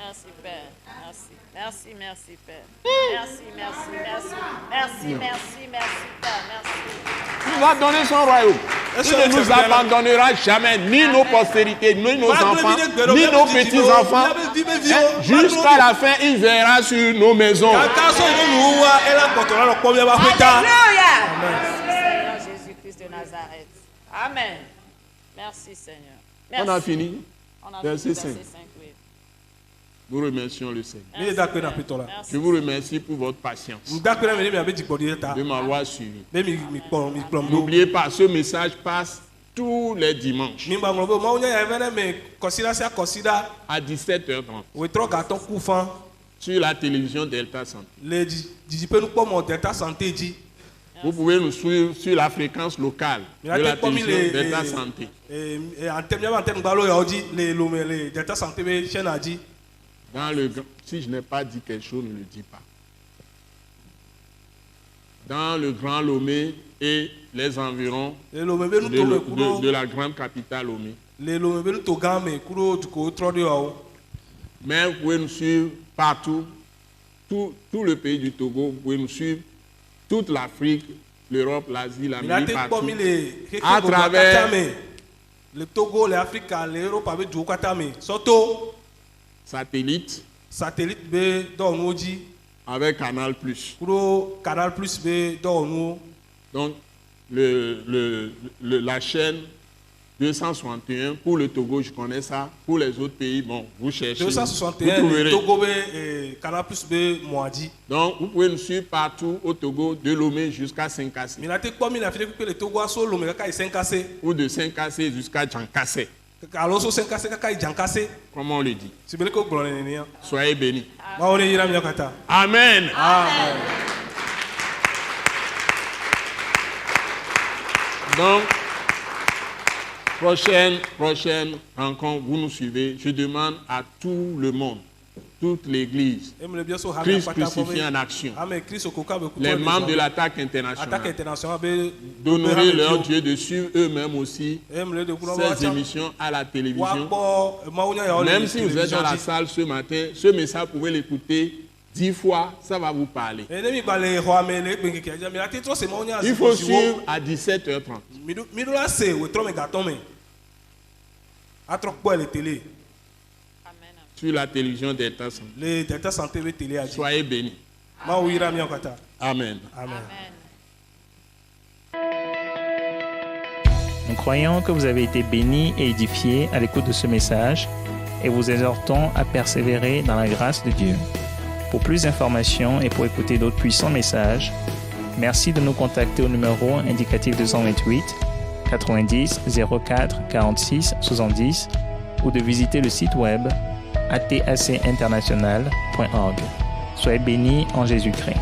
Merci, Père. Merci, merci, Père. Merci, Père. Merci. Il va donner son royaume. Il ne nous abandonnera jamais, ni nos postérités, ni nos enfants, ni nos petits-enfants. Jusqu'à la fin, il verra sur nos maisons. Alléluia. Seigneur Jésus-Christ de Nazareth. Amen. Merci, Seigneur. Merci. On a fini. Verset 5. Oui. Nous remercions le Seigneur. Merci. Je vous remercie pour votre patience de m'avoir suivi. N'oubliez pas, ce message passe tous les dimanches à 17h30 sur la télévision Delta Santé. Vous pouvez nous suivre sur la fréquence locale de la télévision Delta Santé. Si je n'ai pas dit quelque chose, ne le dis pas. Dans le Grand Lomé et les environs de la grande capitale Lomé. Mais vous pouvez nous suivre partout, tout le pays du Togo, vous pouvez nous suivre, toute l'Afrique, l'Europe, l'Asie, l'Amérique, partout. À travers le Togo, l'Afrique, l'Europe, avec du surtout satellite avec Canal+. Donc, la chaîne 261 pour le Togo, je connais ça. Pour les autres pays, bon, vous cherchez. 261, vous trouverez. Togo, Canal+, Moadi. Donc, vous pouvez nous suivre partout au Togo, de Lomé jusqu'à Saint-Cassé. Ou de Saint-Cassé jusqu'à Djankassé. Comment on le dit? Soyez bénis. Amen. Amen. Donc, prochaine rencontre, vous nous suivez. Je demande à tout le monde, toute l'église, Christ crucifié en action, les membres de l'attaque internationale, d'honorer leur Dieu, de suivre eux-mêmes aussi ces émissions à la télévision. Même si vous êtes dans la salle ce matin, ce message, vous pouvez l'écouter 10 fois, ça va vous parler. Il faut suivre à 17h30. Sur la télévision Delta Santé. Soyez bénis. Amen. Nous croyons que vous avez été bénis et édifiés à l'écoute de ce message et vous exhortons à persévérer dans la grâce de Dieu. Pour plus d'informations et pour écouter d'autres puissants messages, merci de nous contacter au numéro indicatif 228 90 04 46 70 ou de visiter le site web atacinternational.org. Soyez bénis en Jésus-Christ.